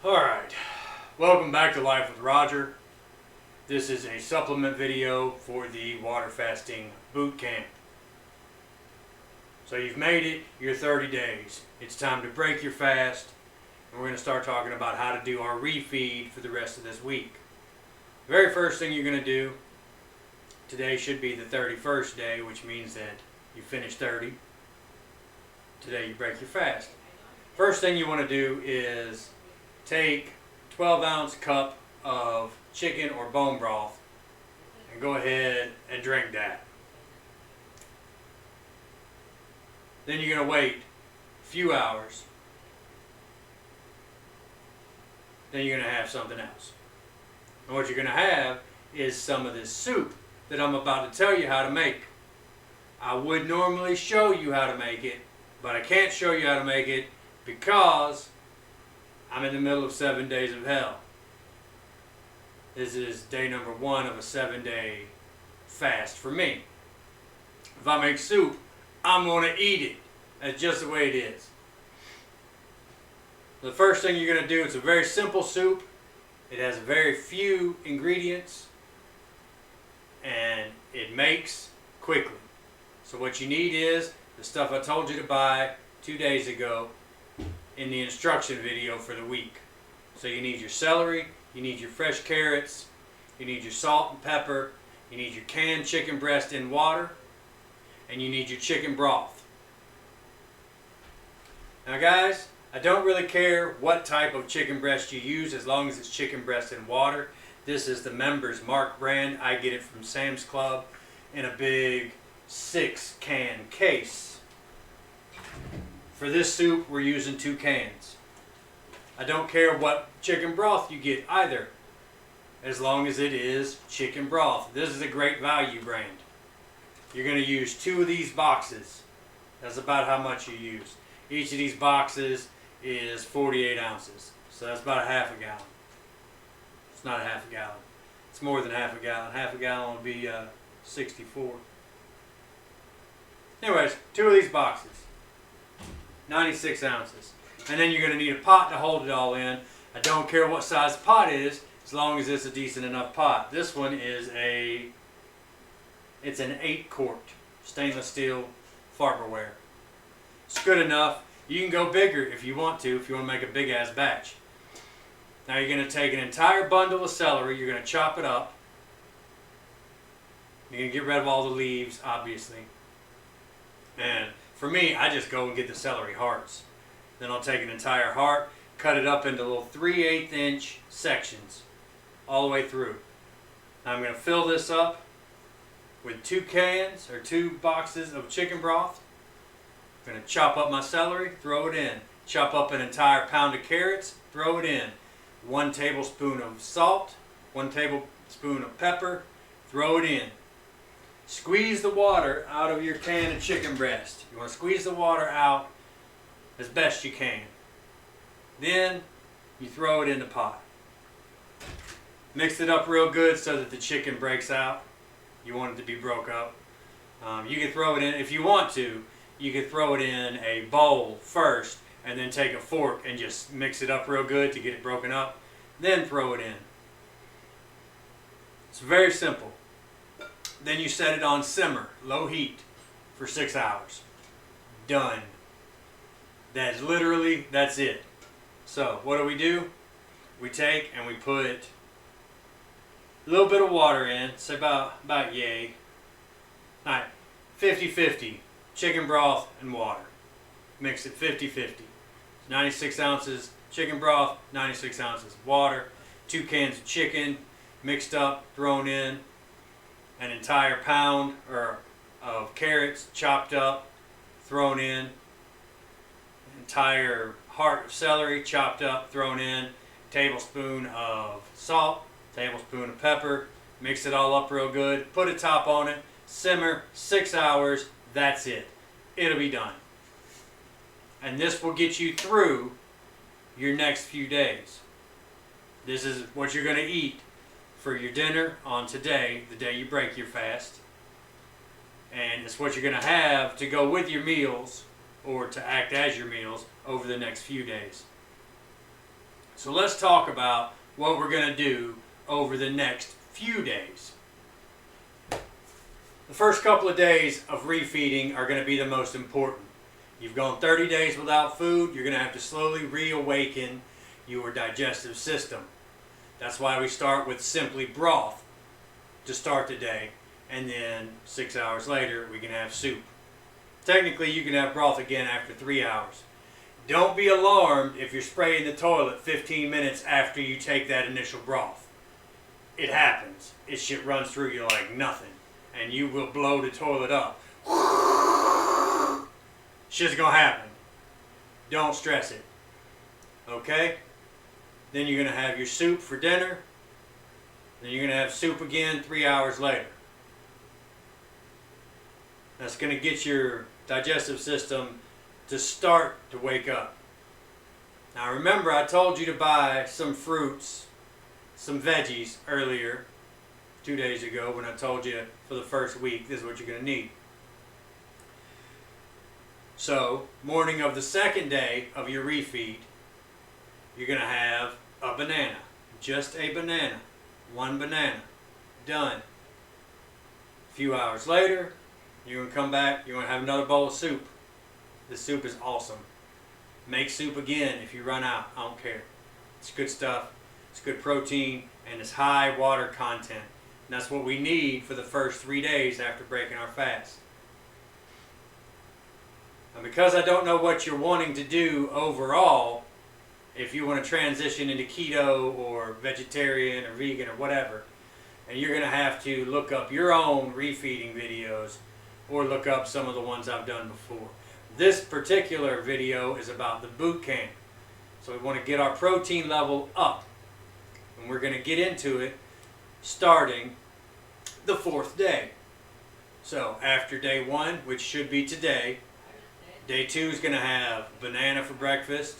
Alright, welcome back to Life with Roger. This is a supplement video for the water fasting boot camp. So you've made it your 30 days. It's time to break your fast, and we're going to start talking about how to do our refeed for the rest of this week. The very first thing you're going to do, today should be the 31st day, which means that you finish 30. Today you break your fast. First thing you want to do is take 12-ounce cup of chicken or bone broth and go ahead and drink that. Then you're going to wait a few hours. Then you're going to have something else. And what you're going to have is some of this soup that I'm about to tell you how to make. I would normally show you how to make it, but I can't show you how to make it because I'm in the middle of 7 days of hell. This is day number 1 of a 7-day fast for me. If I make soup, I'm going to eat it. That's just the way it is. The first thing you're going to do, it's a very simple soup. It has very few ingredients and it makes quickly. So what you need is the stuff I told you to buy 2 days ago in the instruction video for the week. So you need your celery, you need your fresh carrots, you need your salt and pepper, you need your canned chicken breast in water, and you need your chicken broth. Now guys, I don't really care what type of chicken breast you use as long as it's chicken breast in water. This is the Members Mark brand. I get it from Sam's Club in a big 6-can case. For this soup, we're using 2 cans. I don't care what chicken broth you get either, as long as it is chicken broth. This is a great value brand. You're going to use 2 of these boxes. That's about how much you use. Each of these boxes is 48 ounces. So that's about a half a gallon. It's not a half a gallon. It's more than half a gallon. Half a gallon would be 64. Anyways, 2 of these boxes. 96 ounces. And then you're going to need a pot to hold it all in. I don't care what size the pot is, as long as it's a decent enough pot. This one is it's an 8-quart stainless steel Farberware. It's good enough. You can go bigger if you want to make a big ass batch. Now you're going to take an entire bundle of celery, you're going to chop it up. You're going to get rid of all the leaves, obviously. And for me, I just go and get the celery hearts. Then I'll take an entire heart, cut it up into little 3/8 inch sections all the way through. Now I'm going to fill this up with 2 cans or 2 boxes of chicken broth. I'm going to chop up my celery, throw it in. Chop up an entire pound of carrots, throw it in. 1 tablespoon of salt, 1 tablespoon of pepper, throw it in. Squeeze the water out of your can of chicken breast. You want to squeeze the water out as best you can. Then you throw it in the pot. Mix it up real good so that the chicken breaks out. You want it to be broke up. You can throw it in, if you want to, you can throw it in a bowl first and then take a fork and just mix it up real good to get it broken up. Then throw it in. It's very simple. Then you set it on simmer, low heat, for 6 hours. Done. That's it. So what do? We take and we put a little bit of water in, say about yay. Alright, 50-50, chicken broth and water. Mix it 50-50. 96 ounces chicken broth, 96 ounces of water, 2 cans of chicken, mixed up, thrown in. An entire pound of carrots chopped up, thrown in. An entire heart of celery chopped up, thrown in. Tablespoon of salt, tablespoon of pepper. Mix it all up real good. Put a top on it. Simmer 6 hours. That's it. It'll be done. And this will get you through your next few days. This is what you're going to eat for your dinner on today, the day you break your fast. And it's what you're going to have to go with your meals or to act as your meals over the next few days. So let's talk about what we're going to do over the next few days. The first couple of days of refeeding are going to be the most important. You've gone 30 days without food, you're going to have to slowly reawaken your digestive system. That's why we start with simply broth to start the day, and then 6 hours later we can have soup. Technically you can have broth again after 3 hours. Don't be alarmed if you're spraying the toilet 15 minutes after you take that initial broth. It happens. It shit runs through you like nothing, and you will blow the toilet up. Shit's gonna happen. Don't stress it. Okay? Then you're gonna have your soup for dinner. Then you're gonna have soup again 3 hours later. That's gonna get your digestive system to start to wake up. Now remember, I told you to buy some fruits, some veggies earlier, 2 days ago, when I told you for the first week this is what you're gonna need. So, morning of the second day of your refeed, you're going to have a banana. Just a banana. One banana. Done. A few hours later, you're going to come back, you're going to have another bowl of soup. This soup is awesome. Make soup again if you run out. I don't care. It's good stuff. It's good protein, and it's high water content. And that's what we need for the first 3 days after breaking our fast. And because I don't know what you're wanting to do overall, if you want to transition into keto or vegetarian or vegan or whatever, and you're going to have to look up your own refeeding videos or look up some of the ones I've done before. This particular video is about the boot camp. So we want to get our protein level up. And we're going to get into it starting the 4th day. So after day 1, which should be today, day 2 is going to have banana for breakfast,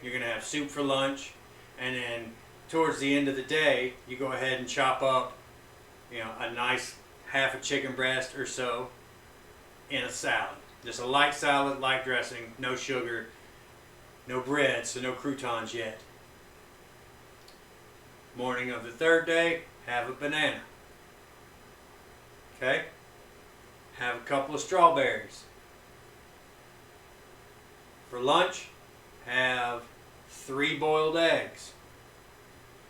you're going to have soup for lunch, and then towards the end of the day, you go ahead and chop up, a nice half a chicken breast or so in a salad. Just a light salad, light dressing, no sugar, no bread, so no croutons yet. Morning of the 3rd day, have a banana. Okay? Have a couple of strawberries. For lunch, have 3 boiled eggs.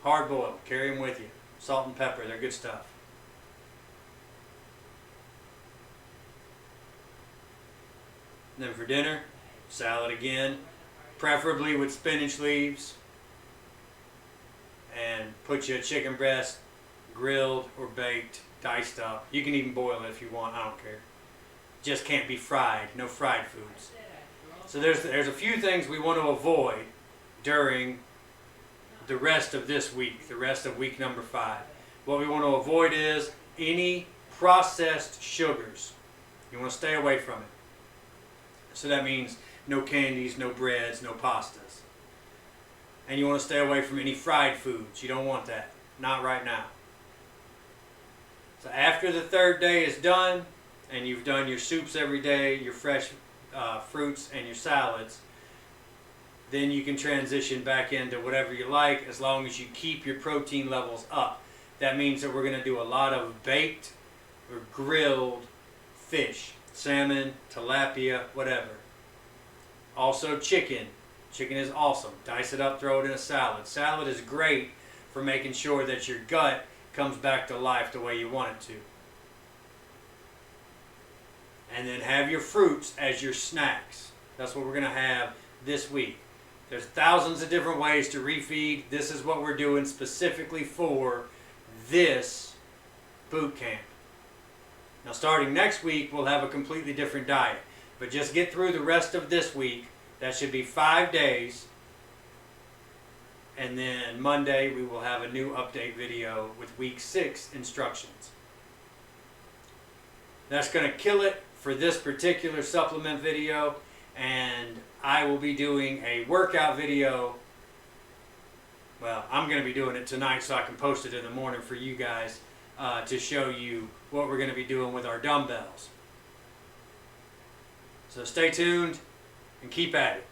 Hard boiled. Carry them with you. Salt and pepper. They're good stuff. And then for dinner, salad again. Preferably with spinach leaves. And put you a chicken breast, grilled or baked, diced up. You can even boil it if you want. I don't care. Just can't be fried. No fried foods. So there's a few things we want to avoid during the rest of this week, the rest of week number 5. What we want to avoid is any processed sugars. You want to stay away from it. So that means no candies, no breads, no pastas. And you want to stay away from any fried foods. You don't want that. Not right now. So after the 3rd day is done, and you've done your soups every day, your fresh fruits and your salads, then you can transition back into whatever you like as long as you keep your protein levels up. That means that we're going to do a lot of baked or grilled fish, salmon, tilapia, whatever. Also chicken. Chicken is awesome. Dice it up, throw it in a salad. Salad is great for making sure that your gut comes back to life the way you want it to. And then have your fruits as your snacks. That's what we're going to have this week. There's thousands of different ways to refeed. This is what we're doing specifically for this boot camp. Now starting next week, we'll have a completely different diet. But just get through the rest of this week. That should be 5 days. And then Monday, we will have a new update video with week 6 instructions. That's going to kill it for this particular supplement video, and I will be doing a workout video. Well, I'm going to be doing it tonight so I can post it in the morning for you guys to show you what we're going to be doing with our dumbbells. So stay tuned and keep at it.